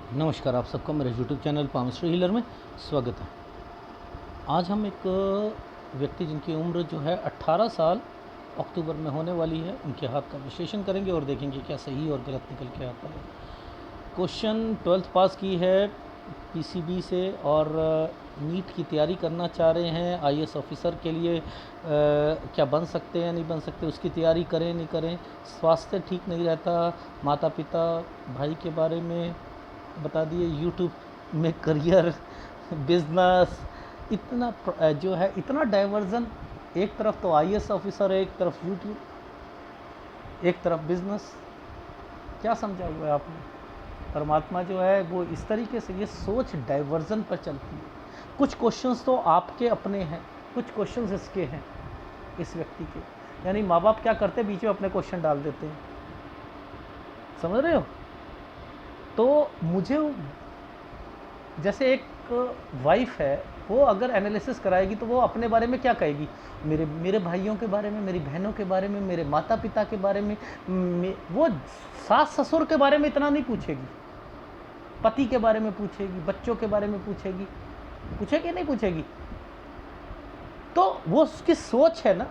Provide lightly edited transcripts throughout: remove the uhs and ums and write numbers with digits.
नमस्कार, आप सबका मेरे यूट्यूब चैनल पामस्ट्री हीलर में स्वागत है। आज हम एक व्यक्ति जिनकी उम्र जो है 18 साल अक्टूबर में होने वाली है, उनके हाथ का विश्लेषण करेंगे और देखेंगे क्या सही और गलत निकल के आता है। क्वेश्चन 12th पास की है पीसीबी से और नीट की तैयारी करना चाह रहे हैं। आईएएस ऑफिसर के लिए क्या बन सकते हैं नहीं बन सकते, उसकी तैयारी करें नहीं करें, स्वास्थ्य ठीक नहीं रहता, माता पिता भाई के बारे में बता दिए, यूट्यूब में करियर, बिजनेस, इतना जो है इतना डाइवर्जन। एक तरफ तो आईएएस ऑफिसर है, एक तरफ यूट्यूब, एक तरफ बिजनेस। क्या समझा हुआ है आपने? परमात्मा जो है वो इस तरीके से ये सोच डाइवर्जन पर चलती है। कुछ क्वेश्चंस तो आपके अपने हैं, कुछ क्वेश्चंस इसके हैं, इस व्यक्ति के। यानी माँ बाप क्या करते, बीच में अपने क्वेश्चन डाल देते हैं। समझ रहे हो? तो मुझे जैसे एक वाइफ है, वो अगर एनालिसिस कराएगी तो वो अपने बारे में क्या कहेगी? मेरे भाइयों के बारे में, मेरी बहनों के बारे में, मेरे माता पिता के बारे में, वो सास ससुर के बारे में इतना नहीं पूछेगी। पति के बारे में पूछेगी, बच्चों के बारे में पूछेगी, पूछेगी नहीं पूछेगी? तो वो उसकी सोच है ना,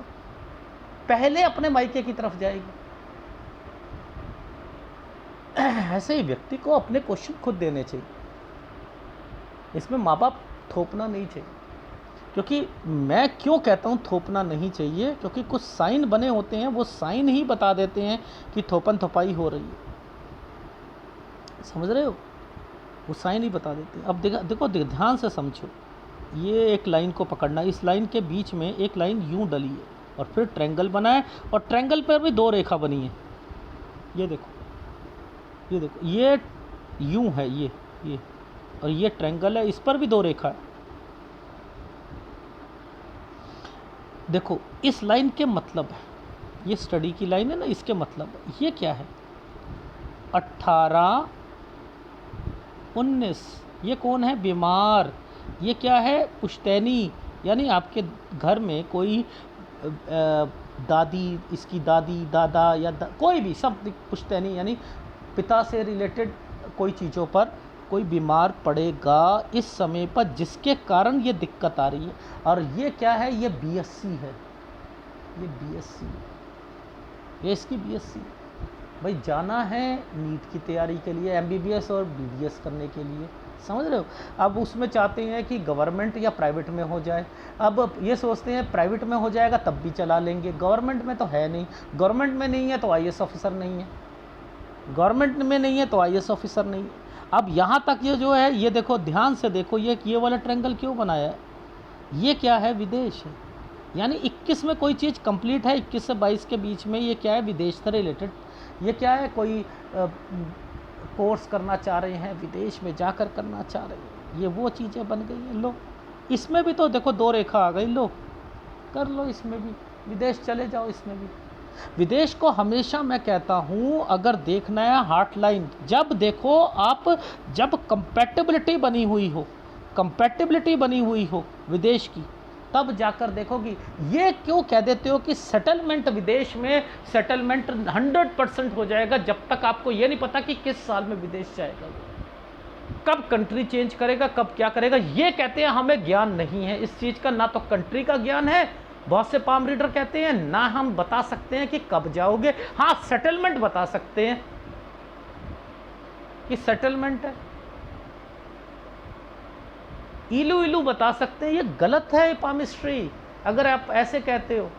पहले अपने मायके की तरफ जाएगी। ऐसे ही व्यक्ति को अपने क्वेश्चन खुद देने चाहिए, इसमें माँ बाप थोपना नहीं चाहिए। क्योंकि मैं क्यों कहता हूँ थोपना नहीं चाहिए, क्योंकि कुछ साइन बने होते हैं, वो साइन ही बता देते हैं कि थोपन थोपाई हो रही है। समझ रहे हो? वो साइन ही बता देते हैं। अब देखो ध्यान से समझो, ये एक लाइन को पकड़ना, इस लाइन के बीच में एक लाइन यूं डली है और फिर ट्रायंगल बना है और ट्रायंगल पर भी दो रेखा बनी है। ये देखो, ये देखो, ये यूं है, ये और ये ट्रायंगल है, इस पर भी दो रेखा है। देखो इस लाइन के मतलब है, ये स्टडी की लाइन है ना, इसके मतलब है। ये क्या है? 18, 19। ये कौन है? बीमार। ये क्या है? पुश्तैनी। यानी आपके घर में कोई दादी, इसकी दादी, दादा या कोई भी सब पुश्तैनी, यानी पिता से रिलेटेड कोई चीज़ों पर कोई बीमार पड़ेगा इस समय पर, जिसके कारण ये दिक्कत आ रही है। और ये क्या है? ये बीएससी है, ये बीएससी, ये इसकी बीएससी। भाई जाना है नीट की तैयारी के लिए, एमबीबीएस और बीडीएस करने के लिए। समझ रहे हो? अब उसमें चाहते हैं कि गवर्नमेंट या प्राइवेट में हो जाए। अब ये सोचते हैं प्राइवेट में हो जाएगा तब भी चला लेंगे, गवर्नमेंट में तो है नहीं, गवर्नमेंट में नहीं है तो आईएएस ऑफिसर नहीं है, गवर्नमेंट में नहीं है तो आईएएस ऑफिसर नहीं है। अब यहाँ तक ये जो है, ये देखो ध्यान से देखो, ये वाला ट्रायंगल क्यों बनाया है? ये क्या है? विदेश है। यानी 21 में कोई चीज़ कंप्लीट है, 21 से 22 के बीच में ये क्या है? विदेश से रिलेटेड। ये क्या है? कोई कोर्स करना चाह रहे हैं, विदेश में जाकर करना चाह रहे हैं, ये वो चीज़ें बन गई हैं। लो इसमें भी तो देखो दो रेखा आ गई, लो कर लो, इसमें भी विदेश चले जाओ, इसमें भी विदेश को हमेशा मैं कहता हूँ, अगर देखना है हार्ट लाइन, जब देखो आप, जब कंपैटिबिलिटी बनी हुई हो, कंपैटिबिलिटी बनी हुई हो विदेश की, तब जाकर देखोगी। ये क्यों कह देते हो कि सेटलमेंट विदेश में, सेटलमेंट 100% हो जाएगा, जब तक आपको ये नहीं पता कि किस साल में विदेश जाएगा, कब कंट्री चेंज करेगा, कब क्या करेगा। ये कहते हैं हमें ज्ञान नहीं है इस चीज़ का, ना तो कंट्री का ज्ञान है, बहुत से पाम रीडर कहते हैं, ना हम बता सकते हैं कि कब जाओगे। हाँ सेटलमेंट बता सकते हैं कि सेटलमेंट है, इलू इलू बता सकते हैं। ये गलत है पामिस्ट्री, अगर आप ऐसे कहते हो,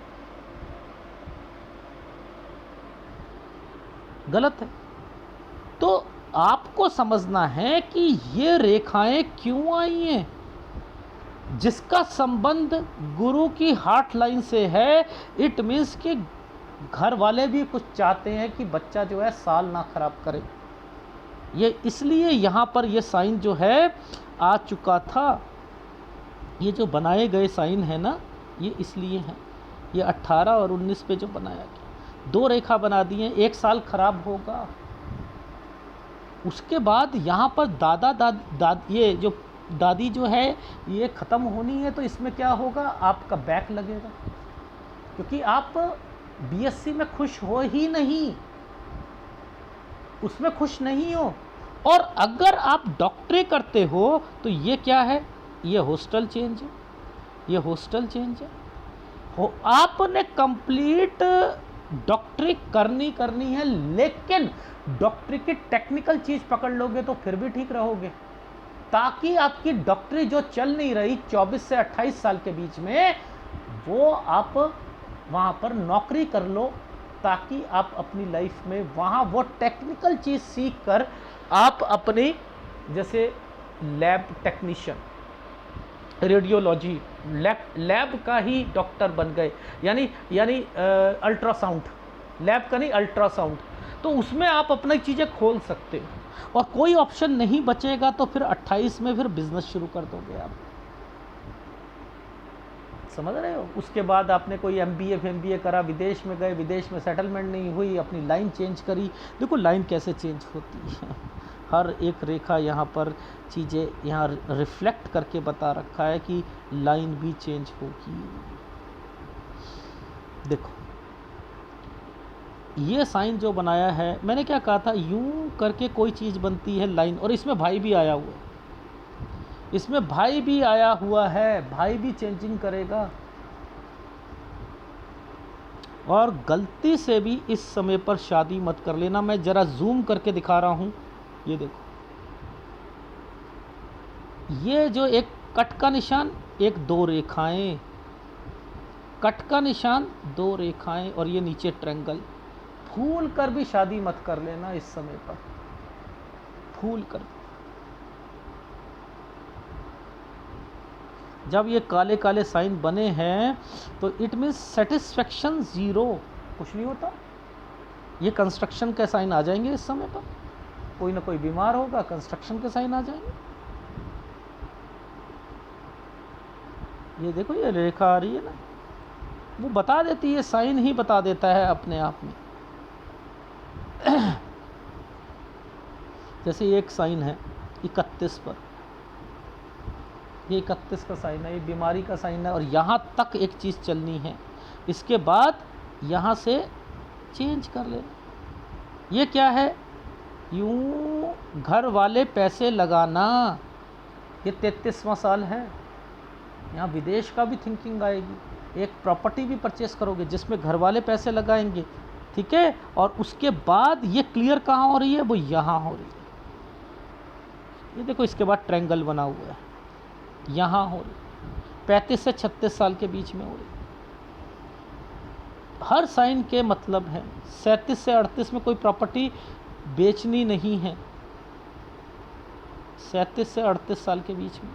गलत है। तो आपको समझना है कि ये रेखाएं क्यों आई हैं, जिसका संबंध गुरु की हार्ट लाइन से है। इट मीन्स कि घर वाले भी कुछ चाहते हैं कि बच्चा जो है साल ना खराब करे, ये इसलिए यहाँ पर ये साइन जो है आ चुका था। ये जो बनाए गए साइन है ना, ये इसलिए हैं, ये 18 और 19 पे जो बनाया गया, दो रेखा बना दी हैं, एक साल खराब होगा। उसके बाद यहाँ पर ये जो दादी जो है ये ख़त्म होनी है, तो इसमें क्या होगा? आपका बैक लगेगा, क्योंकि आप बीएससी में खुश हो ही नहीं, उसमें खुश नहीं हो। और अगर आप डॉक्टरी करते हो तो ये क्या है, ये होस्टल चेंज है, ये होस्टल चेंज है। हो आपने कंप्लीट डॉक्टरी करनी है, लेकिन डॉक्टरी की टेक्निकल चीज पकड़ लोगे तो फिर भी ठीक रहोगे, ताकि आपकी डॉक्टरी जो चल नहीं रही 24 से 28 साल के बीच में, वो आप वहां पर नौकरी कर लो, ताकि आप अपनी लाइफ में वहां वो टेक्निकल चीज सीख कर आप अपनी, जैसे लैब टेक्नीशियन, रेडियोलॉजी लैब का ही डॉक्टर बन गए, यानी अल्ट्रासाउंड, लैब का नहीं अल्ट्रासाउंड, तो उसमें आप अपनी चीज़ें खोल सकते हो। और कोई ऑप्शन नहीं बचेगा तो फिर 28 में फिर बिजनेस शुरू कर दोगे आप, समझ रहे हो। उसके बाद आपने कोई MBA करा, विदेश में गए, विदेश में सेटलमेंट नहीं हुई, अपनी लाइन चेंज करी। देखो लाइन कैसे चेंज होती है, हर एक रेखा यहाँ पर चीज़ें यहाँ रिफ्लेक्ट करके बता रखा है कि लाइन भी चेंज होगी। देखो ये साइन जो बनाया है, मैंने क्या कहा था, यूं करके कोई चीज़ बनती है लाइन, और इसमें भाई भी आया हुआ है, इसमें भाई भी आया हुआ है, भाई भी चेंजिंग करेगा। और गलती से भी इस समय पर शादी मत कर लेना। मैं जरा जूम करके दिखा रहा हूं, ये देखो, ये जो एक कट का निशान, एक दो रेखाएं, कट का निशान, दो रेखाएं, और ये नीचे ट्रायंगल, भूल कर भी शादी मत कर लेना इस समय पर, भूल कर। जब ये काले काले साइन बने हैं तो इट मीन्स सेटिस्फेक्शन ज़ीरो, कुछ नहीं होता। ये कंस्ट्रक्शन के साइन आ जाएंगे इस समय पर, कोई ना कोई बीमार होगा, कंस्ट्रक्शन के साइन आ जाएंगे। ये देखो ये रेखा आ रही है ना, वो बता देती है, साइन ही बता देता है अपने आप में। जैसे एक साइन है 31 पर, ये 31 का साइन है, ये बीमारी का साइन है, और यहाँ तक एक चीज़ चलनी है, इसके बाद यहाँ से चेंज कर लेना। ये क्या है, यूं घर वाले पैसे लगाना, ये 33वां साल है, यहाँ विदेश का भी थिंकिंग आएगी। एक प्रॉपर्टी भी परचेस करोगे जिसमें घर वाले पैसे लगाएंगे, ठीक है। और उसके बाद ये क्लियर कहाँ हो रही है, वो यहाँ हो रही है, ये देखो, इसके बाद ट्रायंगल बना हुआ है, यहाँ हो रही, 35 से 36 साल के बीच में हो रही। हर साइन के मतलब है, 37 से 38 में कोई प्रॉपर्टी बेचनी नहीं है, 37 से 38 साल के बीच में।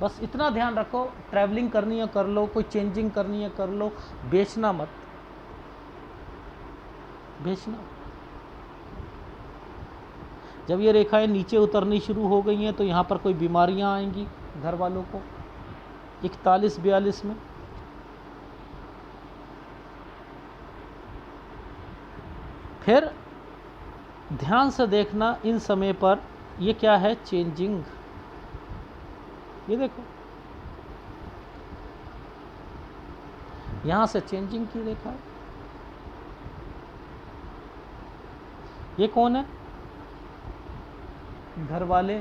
बस इतना ध्यान रखो, ट्रैवलिंग करनी है कर लो, कोई चेंजिंग करनी है कर लो, बेचना मत, बेचना। जब ये रेखाएं नीचे उतरनी शुरू हो गई हैं तो यहाँ पर कोई बीमारियाँ आएंगी घर वालों को, 41-42 में। फिर ध्यान से देखना इन समय पर, ये क्या है, चेंजिंग, ये देखो यहाँ से चेंजिंग की रेखा है। ये कौन है, घर वाले,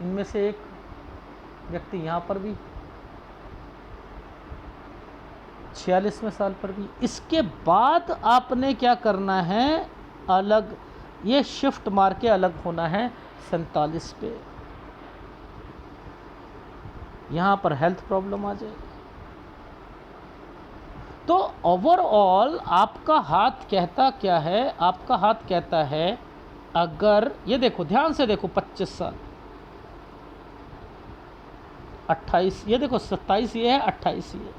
इनमें से एक व्यक्ति, यहाँ पर भी 46वें साल पर भी। इसके बाद आपने क्या करना है, अलग, ये शिफ्ट मार के अलग होना है 47 पे, यहाँ पर हेल्थ प्रॉब्लम आ जाएगी। तो ओवरऑल आपका हाथ कहता क्या है, आपका हाथ कहता है, अगर ये देखो, ध्यान से देखो, 25 साल, 28, ये देखो 27 ये है, 28 ये,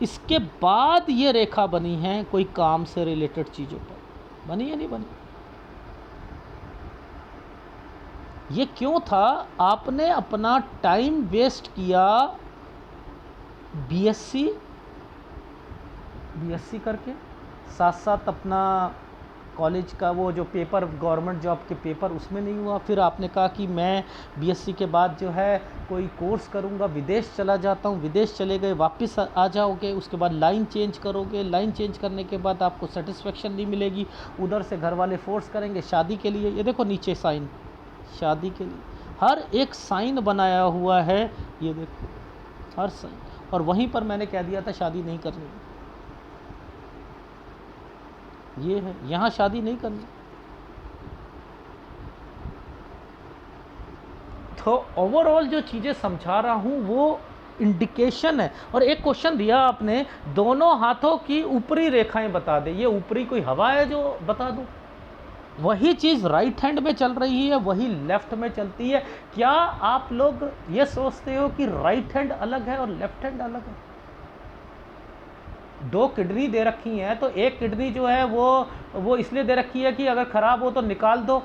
इसके बाद ये रेखा बनी है कोई काम से रिलेटेड चीज़ों पर, बनी या नहीं बनी। ये क्यों था, आपने अपना टाइम वेस्ट किया बीएससी करके, साथ साथ अपना कॉलेज का वो जो पेपर, गवर्नमेंट जॉब के पेपर, उसमें नहीं हुआ। फिर आपने कहा कि मैं बीएससी के बाद जो है कोई कोर्स करूँगा, विदेश चला जाता हूँ, विदेश चले गए, वापस आ जाओगे, उसके बाद लाइन चेंज करोगे, लाइन चेंज करने के बाद आपको सेटिस्फेक्शन नहीं मिलेगी, उधर से घर वाले फोर्स करेंगे शादी के लिए। ये देखो नीचे साइन, शादी के लिए हर एक साइन बनाया हुआ है, ये देखो हर साइन। और वहीं पर मैंने कह दिया था शादी नहीं करनी, ये है, यहाँ शादी नहीं करनी। तो ओवरऑल जो चीज़ें समझा रहा हूँ वो इंडिकेशन है। और एक क्वेश्चन दिया आपने, दोनों हाथों की ऊपरी रेखाएं बता दे, ये ऊपरी कोई हवा है जो बता दूँ? वही चीज़ राइट हैंड में चल रही है, वही लेफ्ट में चलती है। क्या आप लोग ये सोचते हो कि राइट हैंड अलग है और लेफ्ट हैंड अलग है? दो किडनी दे रखी हैं, तो एक किडनी जो है वो इसलिए दे रखी है कि अगर ख़राब हो तो निकाल दो,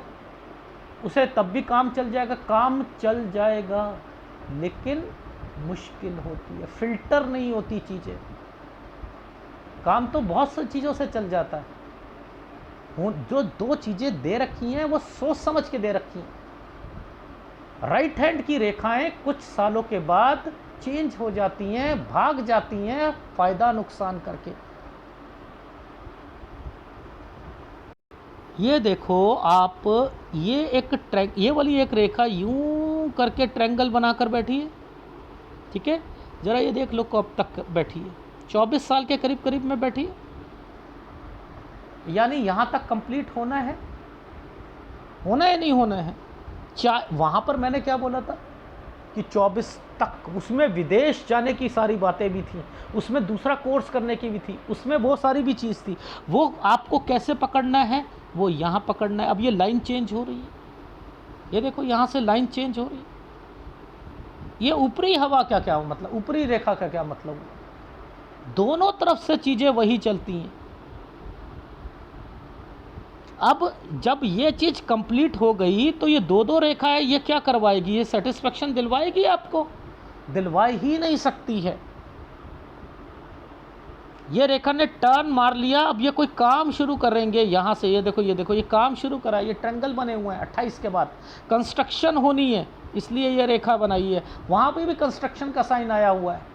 उसे तब भी काम चल जाएगा। काम चल जाएगा लेकिन मुश्किल होती है, फिल्टर नहीं होती चीज़ें। काम तो बहुत सी चीज़ों से चल जाता है। जो दो चीज़ें दे रखी हैं वो सोच समझ के दे रखी हैं। राइट हैंड की रेखाएं कुछ सालों के बाद चेंज हो जाती हैं, भाग जाती हैं, फायदा नुकसान करके। ये देखो आप, ये वाली एक रेखा यूं करके ट्रायंगल बनाकर बैठी है, ठीक है। जरा ये देख लो कब तक बैठी है, 24 साल के करीब करीब में बैठी है। यानी यहाँ तक कंप्लीट होना है या नहीं होना है? वहाँ पर मैंने क्या बोला था कि 24 तक, उसमें विदेश जाने की सारी बातें भी थी, उसमें दूसरा कोर्स करने की भी थी, उसमें वो सारी भी चीज़ थी। वो आपको कैसे पकड़ना है, वो यहाँ पकड़ना है। अब ये लाइन चेंज हो रही है, ये देखो यहाँ से लाइन चेंज हो रही है। ये ऊपरी हवा का क्या मतलब, ऊपरी रेखा का क्या मतलब हुआ? दोनों तरफ से चीज़ें वही चलती हैं। अब जब ये चीज़ कंप्लीट हो गई तो ये दो रेखा है, ये क्या करवाएगी? ये सेटिस्फेक्शन दिलवाएगी आपको? दिलवा ही नहीं सकती है। ये रेखा ने टर्न मार लिया, अब ये कोई काम शुरू करेंगे यहाँ से। ये देखो ये काम शुरू करा, ये ट्रायंगल बने हुए हैं। 28 के बाद कंस्ट्रक्शन होनी है, इसलिए ये रेखा बनाई है। वहाँ पे भी कंस्ट्रक्शन का साइन आया हुआ है।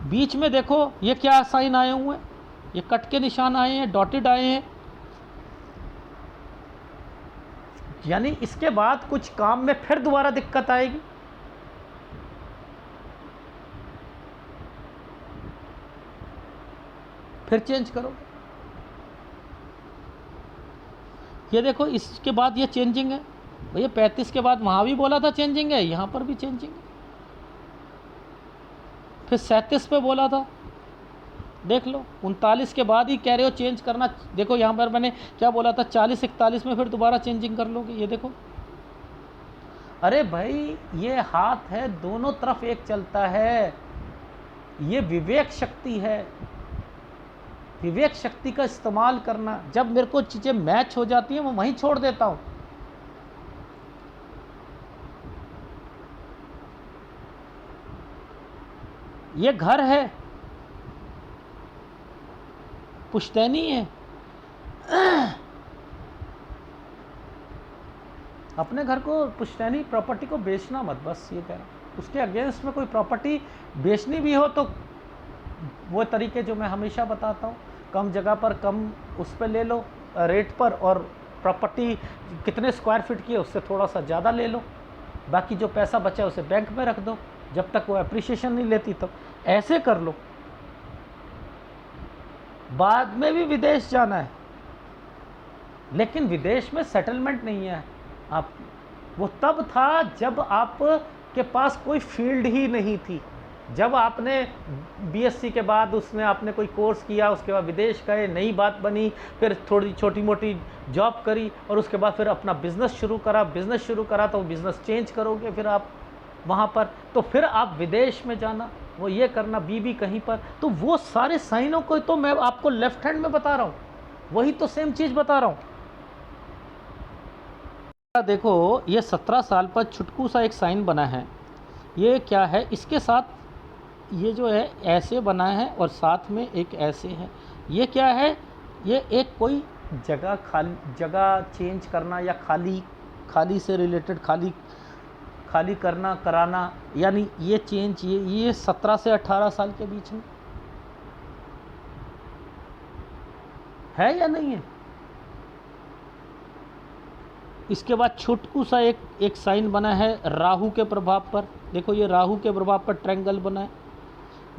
बीच में देखो ये क्या साइन आए हुए हैं, ये कट के निशान आए हैं, डॉटेड आए हैं। यानी इसके बाद कुछ काम में फिर दोबारा दिक्कत आएगी। फिर चेंज करो। ये देखो इसके बाद ये चेंजिंग है भैया। 35 के बाद वहाँ भी बोला था चेंजिंग है, यहाँ पर भी चेंजिंग है। फिर 37 पे बोला था, देख लो 39 के बाद ही कह रहे हो चेंज करना। देखो यहाँ पर मैंने क्या बोला था, 40-41 में फिर दोबारा चेंजिंग कर लोगे। ये देखो, अरे भाई ये हाथ है, दोनों तरफ एक चलता है। ये विवेक शक्ति है, विवेक शक्ति का इस्तेमाल करना। जब मेरे को चीज़ें मैच हो जाती हैं मैं वहीं छोड़ देता हूँ। ये घर है, पुश्तैनी है। अपने घर को, पुश्तैनी प्रॉपर्टी को बेचना मत, बस ये कह रहा हूँ। उसके अगेंस्ट में कोई प्रॉपर्टी बेचनी भी हो तो वो तरीके जो मैं हमेशा बताता हूँ, कम जगह पर कम उस पर ले लो रेट पर, और प्रॉपर्टी कितने स्क्वायर फीट की है उससे थोड़ा सा ज़्यादा ले लो। बाकी जो पैसा बचा उसे बैंक में रख दो, जब तक वो एप्रिसिएशन नहीं लेती तब। ऐसे कर लो। बाद में भी विदेश जाना है, लेकिन विदेश में सेटलमेंट नहीं है आप। वो तब था जब आप के पास कोई फील्ड ही नहीं थी। जब आपने बीएससी के बाद उसमें आपने कोई कोर्स किया, उसके बाद विदेश गए, नई बात बनी, फिर थोड़ी छोटी मोटी जॉब करी, और उसके बाद फिर अपना बिज़नेस शुरू करा तो बिज़नेस चेंज करोगे फिर आप वहाँ पर, तो फिर आप विदेश में जाना, वो ये करना, बीबी कहीं पर। तो वो सारे साइनों को तो मैं आपको लेफ्ट हैंड में बता रहा हूँ, वही तो सेम चीज़ बता रहा हूँ। देखो ये 17 साल पर छुटकू सा एक साइन बना है। ये क्या है? इसके साथ ये जो है ऐसे बना है और साथ में एक ऐसे है। ये क्या है? ये एक कोई जगह जगह चेंज करना, या खाली से रिलेटेड खाली करना, कराना। यानी ये चेंज, ये 17 से 18 साल के बीच में है या नहीं है? इसके बाद छोटकू सा एक साइन बना है राहु के प्रभाव पर। देखो ये राहु के प्रभाव पर ट्रायंगल बना है।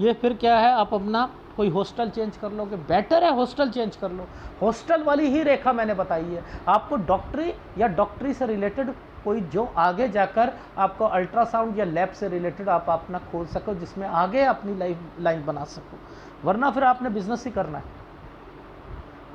ये फिर क्या है, आप अपना कोई हॉस्टल चेंज कर लोगे, बेटर है हॉस्टल चेंज कर लो। हॉस्टल वाली ही रेखा मैंने बताई है आपको। डॉक्टरी या डॉक्टरी से रिलेटेड कोई जो आगे जाकर आपको अल्ट्रासाउंड या लैब से रिलेटेड आप अपना खोल सको, जिसमें आगे अपनी लाइन बना सको, वरना फिर आपने बिजनेस ही करना है।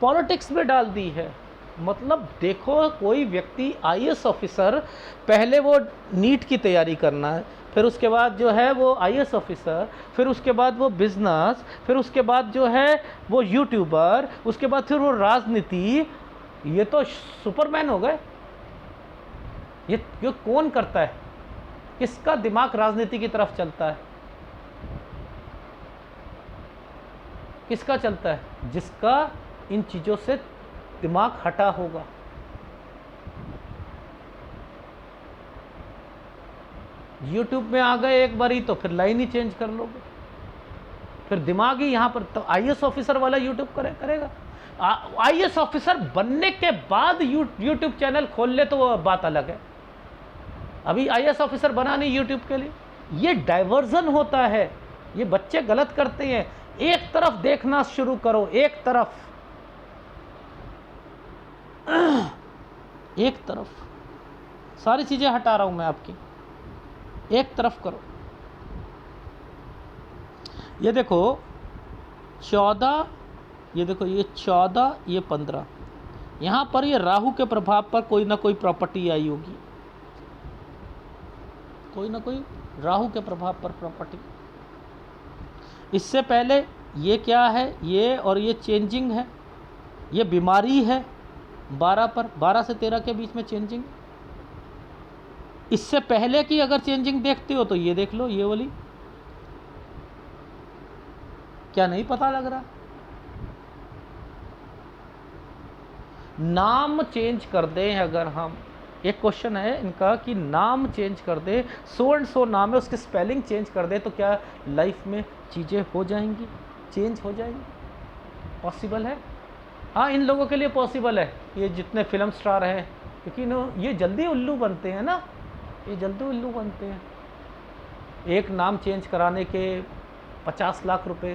पॉलिटिक्स में डाल दी है, मतलब देखो कोई व्यक्ति आईएएस ऑफिसर, पहले वो नीट की तैयारी करना है, फिर उसके बाद जो है वो आईएएस ऑफिसर, फिर उसके बाद वो बिजनेस, फिर उसके बाद जो है वो यूट्यूबर, उसके बाद फिर वो राजनीति। ये तो सुपरमैन हो गए। ये कौन करता है? किसका दिमाग राजनीति की तरफ चलता है? किसका चलता है? जिसका इन चीज़ों से दिमाग हटा होगा। यूट्यूब में आ गए एक बारी तो फिर लाइन ही चेंज कर लोगे, फिर दिमाग ही यहाँ पर। तो आईएएस ऑफिसर वाला यूट्यूब करेगा। आईएएस ऑफिसर बनने के बाद यूट्यूब चैनल खोल ले तो वो बात अलग है। अभी आईएएस ऑफिसर बना नहीं यूट्यूब के लिए। ये डाइवर्जन होता है, ये बच्चे गलत करते हैं। एक तरफ देखना शुरू करो, एक तरफ, एक तरफ। सारी चीजें हटा रहा हूं मैं आपकी, एक तरफ करो। ये देखो 14, ये देखो ये 14, ये 15, यहां पर ये राहु के प्रभाव पर कोई ना कोई प्रॉपर्टी आई होगी, कोई ना कोई राहु के प्रभाव पर प्रॉपर्टी। इससे पहले ये क्या है, ये और ये चेंजिंग है, ये बीमारी है 12 पर, 12 से 13 के बीच में चेंजिंग। इससे पहले की अगर चेंजिंग देखते हो तो ये देख लो, ये वाली। क्या नहीं पता लग रहा? नाम चेंज कर दें अगर हम, एक क्वेश्चन है इनका कि नाम चेंज कर दे, सो एंड सो नाम है, उसकी स्पेलिंग चेंज कर दे तो क्या लाइफ में चीज़ें हो जाएंगी, चेंज हो जाएंगी? पॉसिबल है? हाँ, इन लोगों के लिए पॉसिबल है, ये जितने फिल्म स्टार हैं, क्योंकि ये जल्दी उल्लू बनते हैं ना, ये जल्दी उल्लू बनते हैं। एक नाम चेंज कराने के 50 लाख रुपए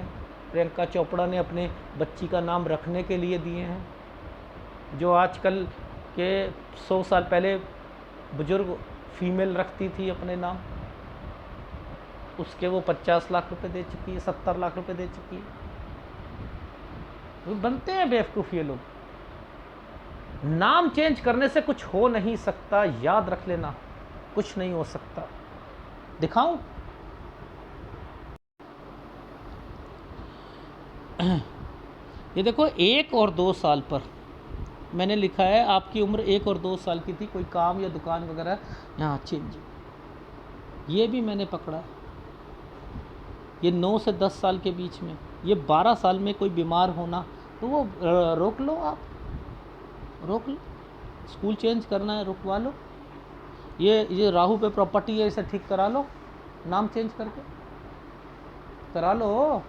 प्रियंका चोपड़ा ने अपने बच्ची का नाम रखने के लिए दिए हैं। जो आजकल के 100 साल पहले बुजुर्ग फीमेल रखती थी अपने नाम, उसके वो 50 लाख रुपए दे चुकी है, 70 लाख रुपए दे चुकी है। वो बनते हैं बेवकूफ़ ये लोग। नाम चेंज करने से कुछ हो नहीं सकता, याद रख लेना, कुछ नहीं हो सकता। दिखाऊं? ये देखो 1 और 2 साल पर मैंने लिखा है आपकी उम्र 1 और 2 साल की थी, कोई काम या दुकान वगैरह यहाँ चेंज। ये भी मैंने पकड़ा। ये 9 से 10 साल के बीच में, ये 12 साल में कोई बीमार होना तो वो रोक लो, आप रोक लो। स्कूल चेंज करना है रुकवा लो। ये राहु पे प्रॉपर्टी है, इसे ठीक करा लो, नाम चेंज करके करा लो।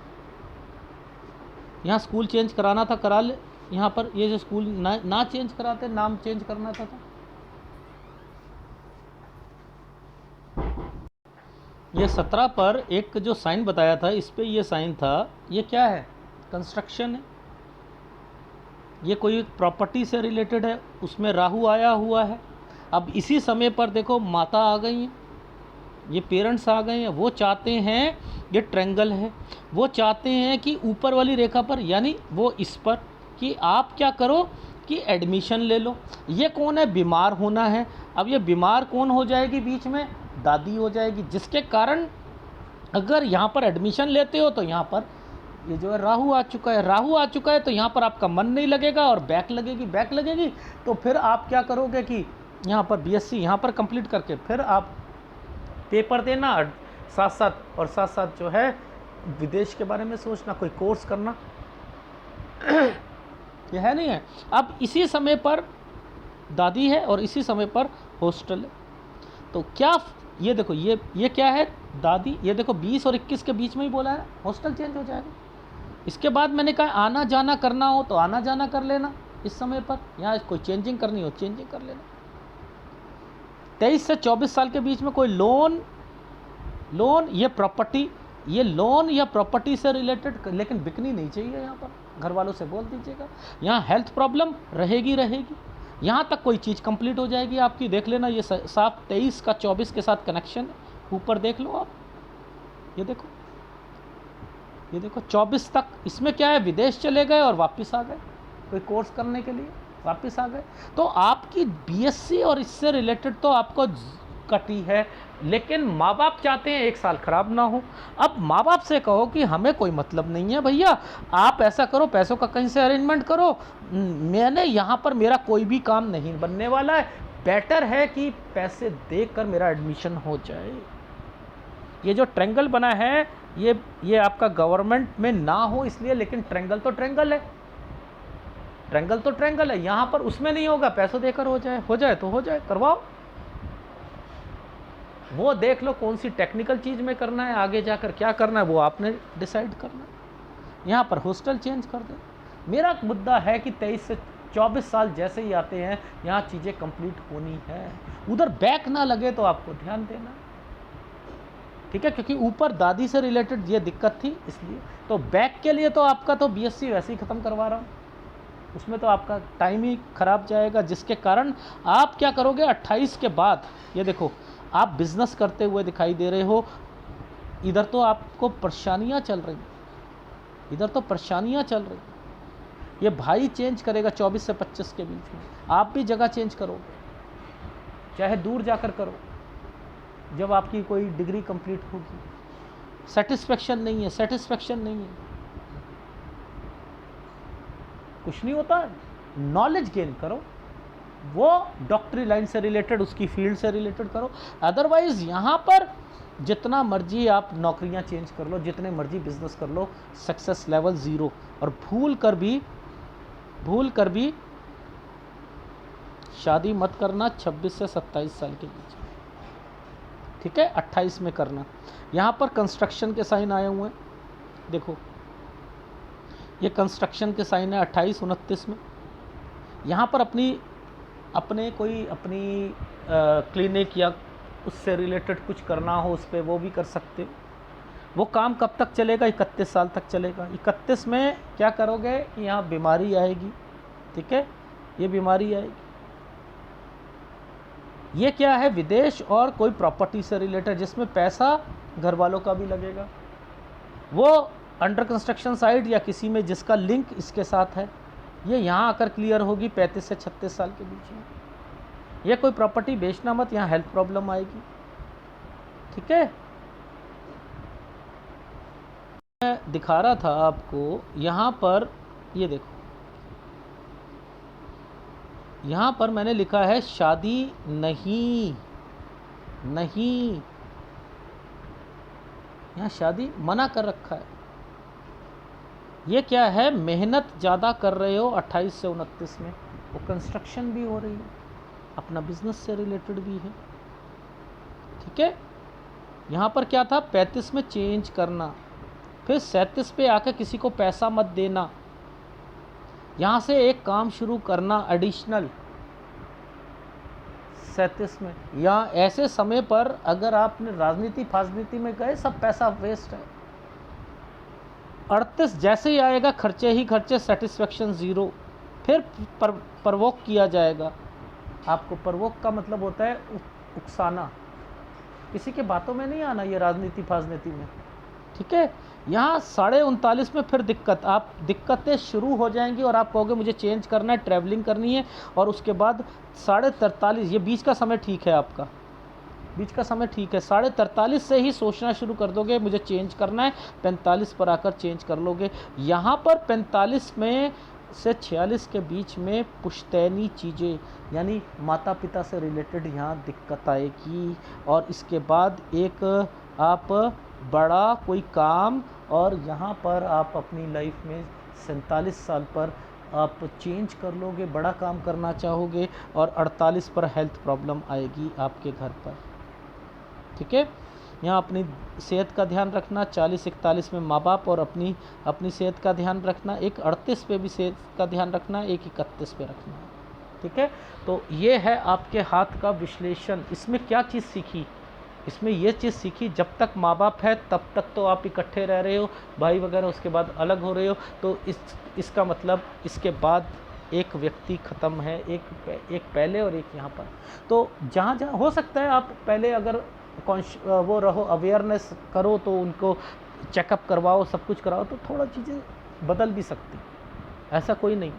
यहाँ स्कूल चेंज कराना था करा ले, यहाँ पर ये जो स्कूल ना चेंज कराते, नाम चेंज करना था तो। ये 17 पर एक जो साइन बताया था, इस पे ये साइन था, ये क्या है? कंस्ट्रक्शन है, ये कोई प्रॉपर्टी से रिलेटेड है, उसमें राहु आया हुआ है। अब इसी समय पर देखो माता आ गई हैं, ये पेरेंट्स आ गए हैं, वो चाहते हैं, ये ट्रायंगल है, वो चाहते हैं कि ऊपर वाली रेखा पर, यानी वो इस पर, कि आप क्या करो कि एडमिशन ले लो। ये कौन है? बीमार होना है। अब ये बीमार कौन हो जाएगी बीच में? दादी हो जाएगी, जिसके कारण अगर यहाँ पर एडमिशन लेते हो तो यहाँ पर ये जो है राहु आ चुका है, राहु आ चुका है तो यहाँ पर आपका मन नहीं लगेगा और बैक लगेगी, बैक लगेगी तो फिर आप क्या करोगे कि यहाँ पर बीएससी यहाँ पर कंप्लीट करके फिर आप पेपर देना, साथ साथ और साथ साथ जो है विदेश के बारे में सोचना, कोई कोर्स करना। ये है नहीं है? अब इसी समय पर दादी है और इसी समय पर हॉस्टल है, तो क्या ये देखो ये क्या है? दादी। ये देखो 20 और 21 के बीच में ही बोला है, हॉस्टल चेंज हो जाएगा। इसके बाद मैंने कहा आना जाना करना हो तो आना जाना कर लेना इस समय पर, यहाँ कोई चेंजिंग करनी हो चेंजिंग कर लेना। 23 से 24 साल के बीच में कोई लोन ये प्रॉपर्टी, ये लोन या प्रॉपर्टी से रिलेटेड, लेकिन बिकनी नहीं चाहिए। यहाँ पर घर वालों से बोल दीजिएगा। यहाँ हेल्थ प्रॉब्लम रहेगी। यहाँ तक कोई चीज़ कंप्लीट हो जाएगी आपकी। देख लेना ये साफ 23 का 24 के साथ कनेक्शन ऊपर देख लो आप, ये देखो 24 तक। इसमें क्या है, विदेश चले गए और वापस आ गए, कोई कोर्स करने के लिए वापस आ गए। तो आपकी बीएससी और इससे रिलेटेड तो आपको कटी है, लेकिन माँ बाप चाहते हैं 1 साल खराब ना हो। अब माँ बाप से कहो कि हमें कोई मतलब नहीं है भैया, आप ऐसा करो, पैसों का कहीं से अरेंजमेंट करो, मैंने यहाँ पर मेरा कोई भी काम नहीं बनने वाला है, बेटर है कि पैसे देकर मेरा एडमिशन हो जाए। ये जो ट्रायंगल बना है ये आपका गवर्नमेंट में ना हो इसलिए, लेकिन ट्रायंगल तो ट्रायंगल है, यहाँ पर उसमें नहीं होगा, पैसों देकर हो जाए तो हो जाए, करवाओ। वो देख लो कौन सी टेक्निकल चीज़ में करना है, आगे जाकर क्या करना है वो आपने डिसाइड करना है। यहाँ पर हॉस्टल चेंज कर दे। मेरा मुद्दा है कि 23 से 24 साल जैसे ही आते हैं यहाँ चीज़ें कंप्लीट होनी है, उधर बैक ना लगे तो आपको ध्यान देना, ठीक है, क्योंकि ऊपर दादी से रिलेटेड ये दिक्कत थी इसलिए। तो बैक के लिए तो आपका तो बीएससी वैसे ही ख़त्म करवा रहा हूँ, उसमें तो आपका टाइम ही खराब जाएगा, जिसके कारण आप क्या करोगे 28 के बाद। ये देखो आप बिजनेस करते हुए दिखाई दे रहे हो, इधर तो आपको परेशानियां चल रही, ये भाई चेंज करेगा 24 से 25 के बीच में, आप भी जगह चेंज करो, चाहे दूर जाकर करो, जब आपकी कोई डिग्री कंप्लीट होगी। सेटिस्फेक्शन नहीं है, कुछ नहीं होता है, नॉलेज गेन करो, वो डॉक्टरी लाइन से रिलेटेड, उसकी फील्ड से रिलेटेड करो। अदरवाइज यहाँ पर जितना मर्जी आप नौकरियाँ चेंज कर लो, जितने मर्जी बिजनेस कर लो, सक्सेस लेवल 0। और भूल कर भी शादी मत करना 26 से 27 साल के बीच में, ठीक है, 28 में करना। यहाँ पर कंस्ट्रक्शन के साइन आए हुए हैं, देखो ये कंस्ट्रक्शन के साइन है 28, 29 में। यहाँ पर अपनी क्लिनिक या उससे रिलेटेड कुछ करना हो उस पर वो भी कर सकते हो। वो काम कब तक चलेगा, 31 साल तक चलेगा। 31 में क्या करोगे, यहाँ बीमारी आएगी, ठीक है, ये बीमारी आएगी। ये क्या है, विदेश और कोई प्रॉपर्टी से रिलेटेड जिसमें पैसा घर वालों का भी लगेगा, वो अंडर कंस्ट्रक्शन साइट या किसी में जिसका लिंक इसके साथ है, ये यहाँ आकर क्लियर होगी 35 से 36 साल के बीच में। ये कोई प्रॉपर्टी बेचना मत, यहाँ हेल्थ प्रॉब्लम आएगी, ठीक है। मैं दिखा रहा था आपको यहाँ पर, ये देखो यहाँ पर मैंने लिखा है शादी नहीं, यहाँ शादी मना कर रखा है। ये क्या है, मेहनत ज़्यादा कर रहे हो 28 से 29 में, वो कंस्ट्रक्शन भी हो रही है, अपना बिजनेस से रिलेटेड भी है, ठीक है। यहाँ पर क्या था, 35 में चेंज करना, फिर 37 पे आकर किसी को पैसा मत देना, यहाँ से एक काम शुरू करना एडिशनल 37 में। या ऐसे समय पर अगर आपने राजनीति में गए, सब पैसा वेस्ट है। 38 जैसे ही आएगा खर्चे ही खर्चे, सेटिस्फेक्शन 0, फिर परवोक किया जाएगा आपको। परवोक का मतलब होता है उकसाना, किसी के बातों में नहीं आना, ये राजनीति में, ठीक है। यहाँ 39.5 में फिर दिक्कतें शुरू हो जाएंगी और आप कहोगे मुझे चेंज करना है, ट्रैवलिंग करनी है, और उसके बाद 43.5, ये बीच का समय ठीक है आपका, बीच का समय ठीक है। 43.5 से ही सोचना शुरू कर दोगे मुझे चेंज करना है, 45 पर आकर चेंज कर लोगे। यहाँ पर 45 में से 46 के बीच में पुश्तैनी चीज़ें, यानी माता पिता से रिलेटेड यहाँ दिक्कत आएगी। और इसके बाद एक आप बड़ा कोई काम, और यहाँ पर आप अपनी लाइफ में 47 साल पर आप चेंज कर लोगे, बड़ा काम करना चाहोगे, और 48 पर हेल्थ प्रॉब्लम आएगी आपके घर पर, ठीक है। यहाँ अपनी सेहत का ध्यान रखना, 40-41 में माँ बाप और अपनी अपनी सेहत का ध्यान रखना, एक 38 पे भी सेहत का ध्यान रखना, एक 31 पे रखना है। ठीक है, तो ये है आपके हाथ का विश्लेषण। इसमें क्या चीज़ सीखी, इसमें ये चीज़ सीखी, जब तक माँ बाप है तब तक तो आप इकट्ठे रह रहे हो भाई वगैरह, उसके बाद अलग हो रहे हो, तो इसका मतलब इसके बाद एक व्यक्ति ख़त्म है, एक पहले और एक यहाँ पर। तो जहाँ जहाँ हो सकता है आप पहले अगर वो रहो, अवेयरनेस करो, तो उनको चेकअप करवाओ, सब कुछ कराओ, तो थोड़ा चीज़ें बदल भी सकती, ऐसा कोई नहीं।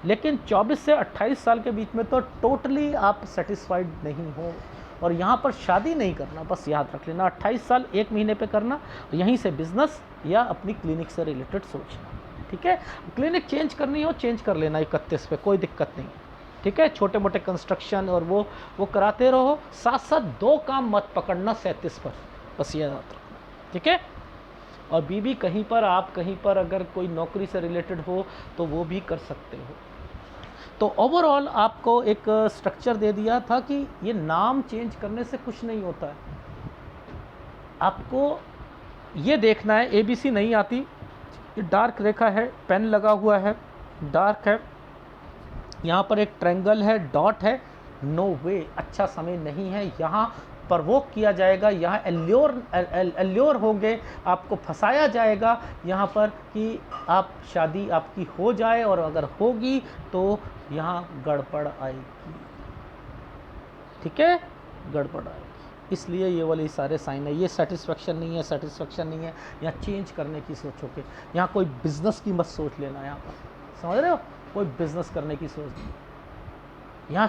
लेकिन 24 से 28 साल के बीच में तो टोटली आप सेटिस्फाइड नहीं हो, और यहाँ पर शादी नहीं करना, बस याद रख लेना। 28 साल 1 महीने पे करना, यहीं से बिजनेस या अपनी क्लिनिक से रिलेटेड सोचना। ठीक है, क्लिनिक चेंज करनी हो चेंज कर लेना 31 पे, कोई दिक्कत नहीं। ठीक है, छोटे मोटे कंस्ट्रक्शन और वो कराते रहो, साथ साथ 2 काम मत पकड़ना 37 पर, बस ये याद रखना। ठीक है, और बीबी कहीं पर, आप कहीं पर अगर कोई नौकरी से रिलेटेड हो तो वो भी कर सकते हो। तो ओवरऑल आपको एक स्ट्रक्चर दे दिया था कि ये नाम चेंज करने से कुछ नहीं होता है। आपको ये देखना है, ABC नहीं आती, ये डार्क रेखा है, पेन लगा हुआ है, डार्क है, यहाँ पर एक ट्रायंगल है, डॉट है, नो वे, अच्छा समय नहीं है, यहाँ प्रवोक किया जाएगा, यहाँ एल्योर होंगे, आपको फंसाया जाएगा यहाँ पर कि आप शादी आपकी हो जाए, और अगर होगी तो यहाँ गड़बड़ आएगी। ठीक है, गड़बड़ आएगी, इसलिए ये वाले सारे साइन है। ये सेटिस्फेक्शन नहीं है, सेटिस्फेक्शन नहीं है, यहाँ चेंज करने की सोचोगे, यहाँ कोई बिजनेस की मत सोच लेना, यहाँ पर समझ रहे हो, कोई बिजनेस करने की सोच नहीं।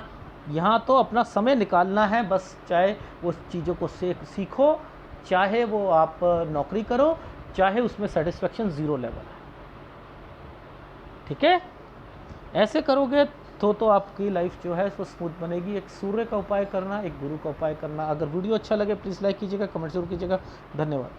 यहाँ तो अपना समय निकालना है बस, चाहे वो चीज़ों को सीखो, चाहे वो आप नौकरी करो, चाहे उसमें सेटिस्फेक्शन 0 लेवल है। ठीक है, ऐसे करोगे तो आपकी लाइफ जो है वो स्मूथ बनेगी। एक सूर्य का उपाय करना, एक गुरु का उपाय करना। अगर वीडियो अच्छा लगे प्लीज़ लाइक कीजिएगा, कमेंट जरूर कीजिएगा। धन्यवाद।